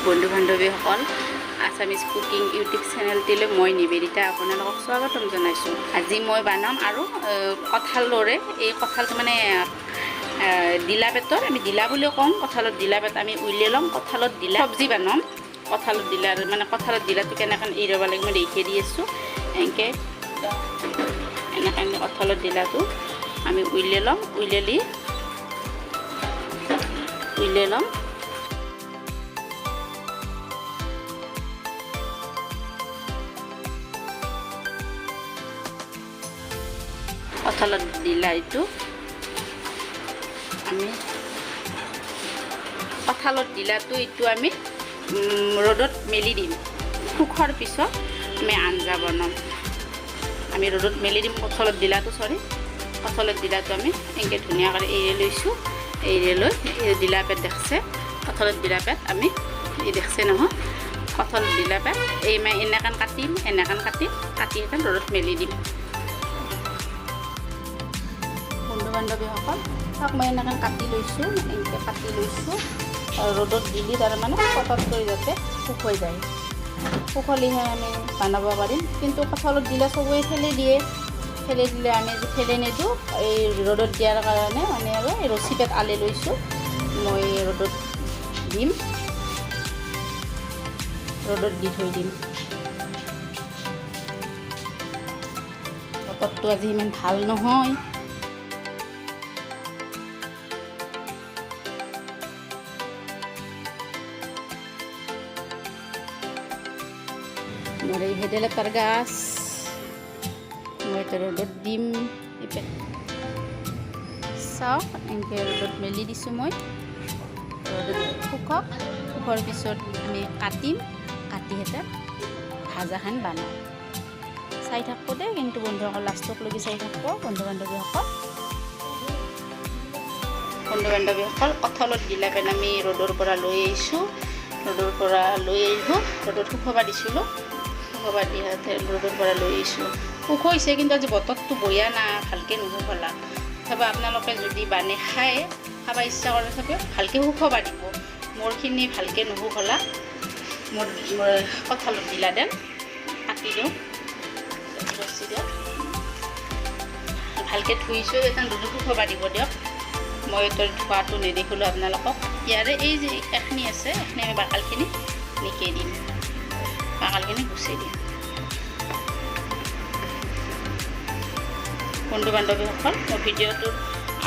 বন্ধু বান্ধৱীসকল Assamese cooking YouTube চেনেলটিলৈ মই নিবেদিতা আপোনালোকক স্বাগতম জনাইছোঁ। আজি মই বনাম আৰু কঁঠালৰে এই কঁঠালটো মানে দিলা পেটৰ, আমি দিলা বুলিও কওঁ, কঁঠালত দিলা পেট আমি উলিয়াই ল'ম। কঁঠালত দিলা চব্জি বনাম। কঁঠালত দিলাৰ মানে কঁঠালত দিলাটো কেনেকৈ এৰিব লাগে মই দেখাই দি আছোঁ। এনেকৈ কঁঠালত দিলাটো আমি উলিয়াই ল'ম। উলিয়াই ল'ম। কঁঠালত দিলা এইটো আমি কঁঠালত দিলাটো এইটো আমি ৰ'দত মেলি দিম। শুকোৱাৰ পিছত আমি আঞ্জা বনাম। আমি ৰ'দত মেলি দিম কঁঠালত দিলাটো কঁঠালত দিলাটো আমি এনেকৈ ধুনীয়াকৈ এৰি লৈছোঁ। এৰি লৈ দিলা পেট দেখছে, কঁঠালত দিলা পেট আমি এই দেখছে নহয়, কঁঠালত দিলা পেট এই এনেকৈ কাটিম, কাটি এখন ৰ'দত মেলি দিম। বন্ধু বান্ধৱীসকল তাক মই এনেকৈ কাটি লৈছোঁ, ৰ'দত দিলি তাৰমানে পটত কৰি যাতে শুকাই যায়। শুকলিহে আমি বনাব পাৰিম। কিন্তু কঁঠালত দিলে চবেই ঠেলি দিলে আমি আজি ঠেলি নিদিওঁ। এই ৰ'দত দিয়াৰ কাৰণে মানে আৰু এই ৰছী পেট আলি লৈছোঁ। মই ৰ'দত দিম, ৰ'দত দি থৈ দিম। বতৰটো আজি ইমান ভাল নহয়। মোৰ এই ভেদাইলতাৰ গাছ মই এতিয়া ৰ'দত দিম। চাওক এনেকৈ ৰ'দত মেলি দিছোঁ মই। ৰ'দত শুকোৱাৰ পিছত আমি কাটি সিহঁতে ভাজাখন বনাওঁ। চাই থাকিব দে কিন্তু বন্ধুসকল, লাষ্টকলৈকে চাই থাকিব বন্ধু বান্ধৱীসকল। কঁঠালত দিলা পেন আমি ৰ'দৰ পৰা লৈ আহিছোঁ। ৰ'দত শুকাব দিছিলোঁ। ৰ'দৰ পৰা লৈ আহিছোঁ। শুকাইছে কিন্তু আজি বতৰটো বয়া না, ভালকৈ নুশুকালা। তথাপি আপোনালোকে যদি বানে খাব ইচ্ছা কৰে তথাপি ভালকৈ শুকাব দিব। মোৰখিনি ভালকৈ নুশুকালা। মোৰ কঁঠালত দিলা দেন কাটি দিওঁ, ৰছী দিয়ক। ভালকৈ ধুইছোঁ, এতিয়া ৰ'দত শুকাব দিব দিয়ক। মই ধোৱাটো নেদেখিলোঁ আপোনালোকক। ইয়াৰে এই যে এখিনি আছে, এখিনি আমি বাকলখিনি নিকেই দিম, বাকলখিনি গুচাই দিম। বন্ধু বান্ধৱীসকল, মই ভিডিঅ'টোৰ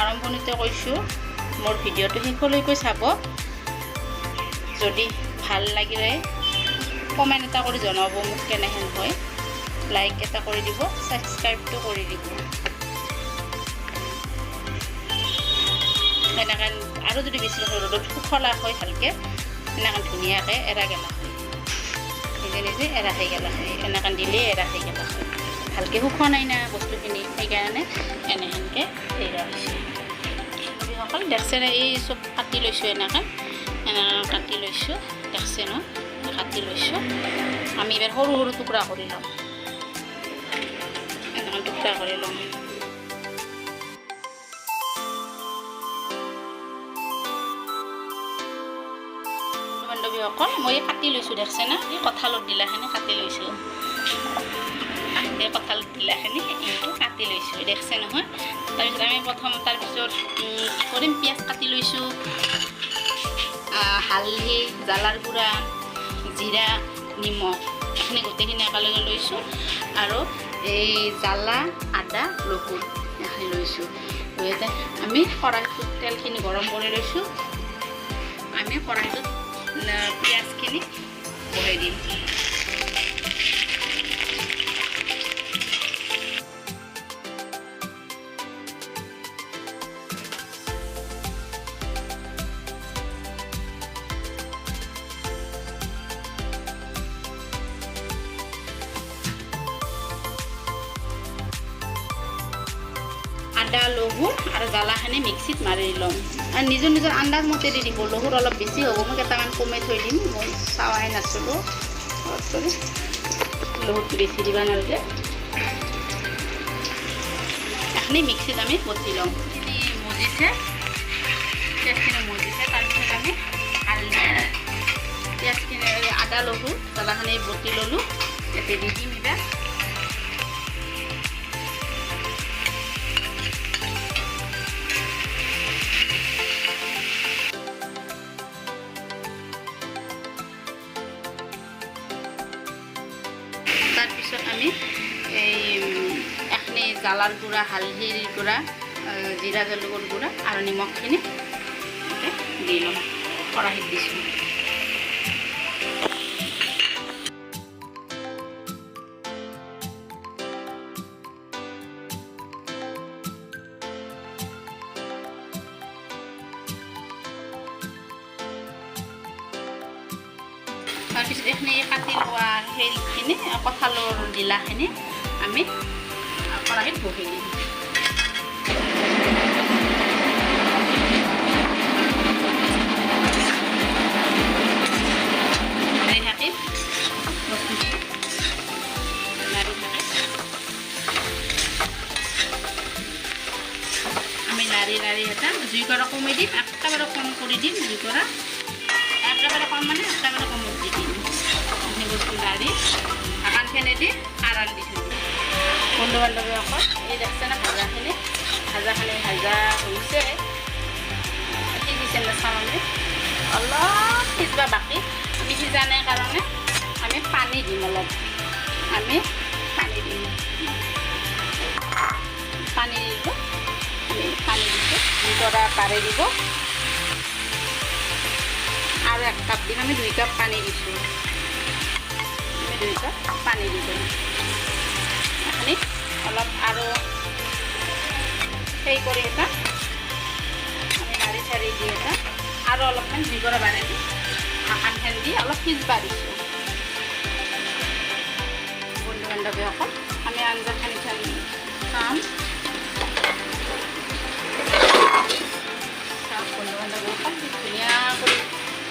আৰম্ভণিতে কৈছোঁ, মোৰ ভিডিঅ'টো শেষলৈকে চাব। যদি ভাল লাগিলে কমেণ্ট এটা কৰি জনাব মোক কেনেহেন হয়। লাইক এটা কৰি দিব, ছাবস্ক্ৰাইবটো কৰি দিব। এনেকৈ আৰু যদি বেছি ৰ'দত শুকলা হয় ভালকৈ, এনেকৈ ধুনীয়াকৈ এৰা গেলা হয়, নিজে এৰা খাই গেলা হয়। এনেকৈ দিলে এৰা খাই গেলা হয়। ভালকৈ শুকোৱা নাই না বস্তুখিনি, সেইকাৰণে এনেহেনকৈ এৰা হৈছে। সকল দেখছে না, এই চব কাটি লৈছোঁ। এনেকৈ কাটি লৈছোঁ, দেখছে ন, কাটি লৈছোঁ। আমি এবাৰ সৰু টুকুৰা কৰি ল'ম। এনেকৈ টুকুৰা কৰি ল'ম। বান্ধৱীসকল, মই কাটি লৈছোঁ, দেখছে না, এই কঁঠালত দিলাখিনি কাটি লৈছোঁ। এই কঁঠালত দিলাখিনি এইটো কাটি লৈছোঁ, দেখছে নহয়। তাৰপিছত আমি তাৰপিছত কৰিম পিঁয়াজ কাটি লৈছোঁ, হালধি, জ্বালাৰ গুড়া, জিৰা, নিমখ, এইখিনি গোটেইখিনি একেলগে লৈছোঁ। আৰু এই জ্বালা, আদা, ৰহুন এইখিনি লৈছোঁ। লৈ আমি কেৰাহীটোত তেলখিনি গৰম কৰি লৈছোঁ। আমি কেৰাহীটোত পিঁয়াজখিনি বহাই দিম। আদা, লহুন আৰু জ্বালাখিনি মিক্সিত মাৰি ল'ম। আৰু নিজৰ আন্দাজ মতে দি দিব। লহুন অলপ বেছি হ'ব, মই কেইটামান কমাই থৈ দিম, মই চাৱাই নাছিলোঁ। লহুনটো বেছি দিব নালাগে। এইখিনি মিক্সিত আমি বটি ল'ম মজিছে পিঁয়াজখিনি মজিছে তাৰপিছত আমি হালধি পিঁয়াজখিনি আদা লহু জ্বলাখিনি বটি ল'লোঁ ইয়াতে দি দিম এতিয়া তাৰপিছত আমি এইখিনি জ্বালাৰ গুড়া হালধিৰ গুড়া জিৰা জালুকৰ গুড়া আৰু নিমখখিনি দি ল'ম কেৰাহীত দিছোঁ তাৰপিছত এইখিনি কাটি লোৱা সেইখিনি কঁঠালৰ ডিলাখিনি আমি কেৰাহীত বহি দিম লাৰি লাৰি এটা জুইকোৰা কমাই দিম একেবাৰে কম কৰি দিম জুইকোৰা একেবাৰে কম মানে একেবাৰে কমত দি দিম সেই বস্তু লাৰি ঢাকানখিনি দি আৰাম দি থৈ দিম বন্ধু বান্ধৱীসকল এই দেখছেনে ভাজাখিনি ভাজা হৈছে সিজিছে নাচাম আমি অলপ সিজবা বাকী আমি সিজা নাই কাৰণে আমি পানী দিম অলপ আমি পানী দিম পানী দিব আমি পানী দিছোঁ জুইকোৰা পাৰি দিব আৰু 1 কাপ দিম আমি 2 কাপ পানী দিছোঁ আমি 2 কাপ পানী দি দিম এখানি অলপ আৰু সেই কৰি এটা আমি লাৰি চাৰি দি এটা আৰু অলপমান জুইকোৰা বাঢ়াই দি ঢাকানখন দি অলপ সিজবা দিছোঁ বন্ধু বান্ধৱীসকল আমি আঞ্জাখানি চাম বন্ধু বান্ধৱীসকল ধুনীয়া কৰি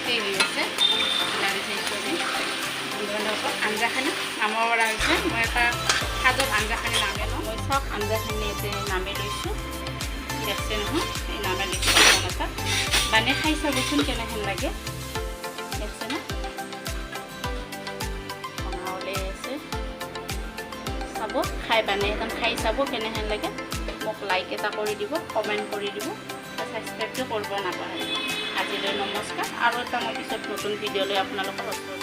সেই হৈ আছে লাৰি চাইছোঁ আমি বন্ধু বান্ধৱীসকল আঞ্জাখানি নামাব পৰা হৈছে মই এটা সাজত আঞ্জাখানি নামে লওঁ মই চব আঞ্জাখানি ইয়াতে নামে লৈছোঁ দেখছে নহয় এই নামে লৈছোঁ এটা বানে খাই চাবচোন কেনেহেন লাগে দেখছে না বনাবলৈ আছে চাব খাই বানে একদম খাই চাব কেনেহেন লাগে মোক লাইক এটা কৰি দিব কমেণ্ট কৰি দিব সাবস্ক্ৰাইবটো কৰিব নাপাহৰিব আজিলৈ নমস্কাৰ আৰু এটা মই পিছত নতুন ভিডিঅ' লৈ আপোনালোকৰ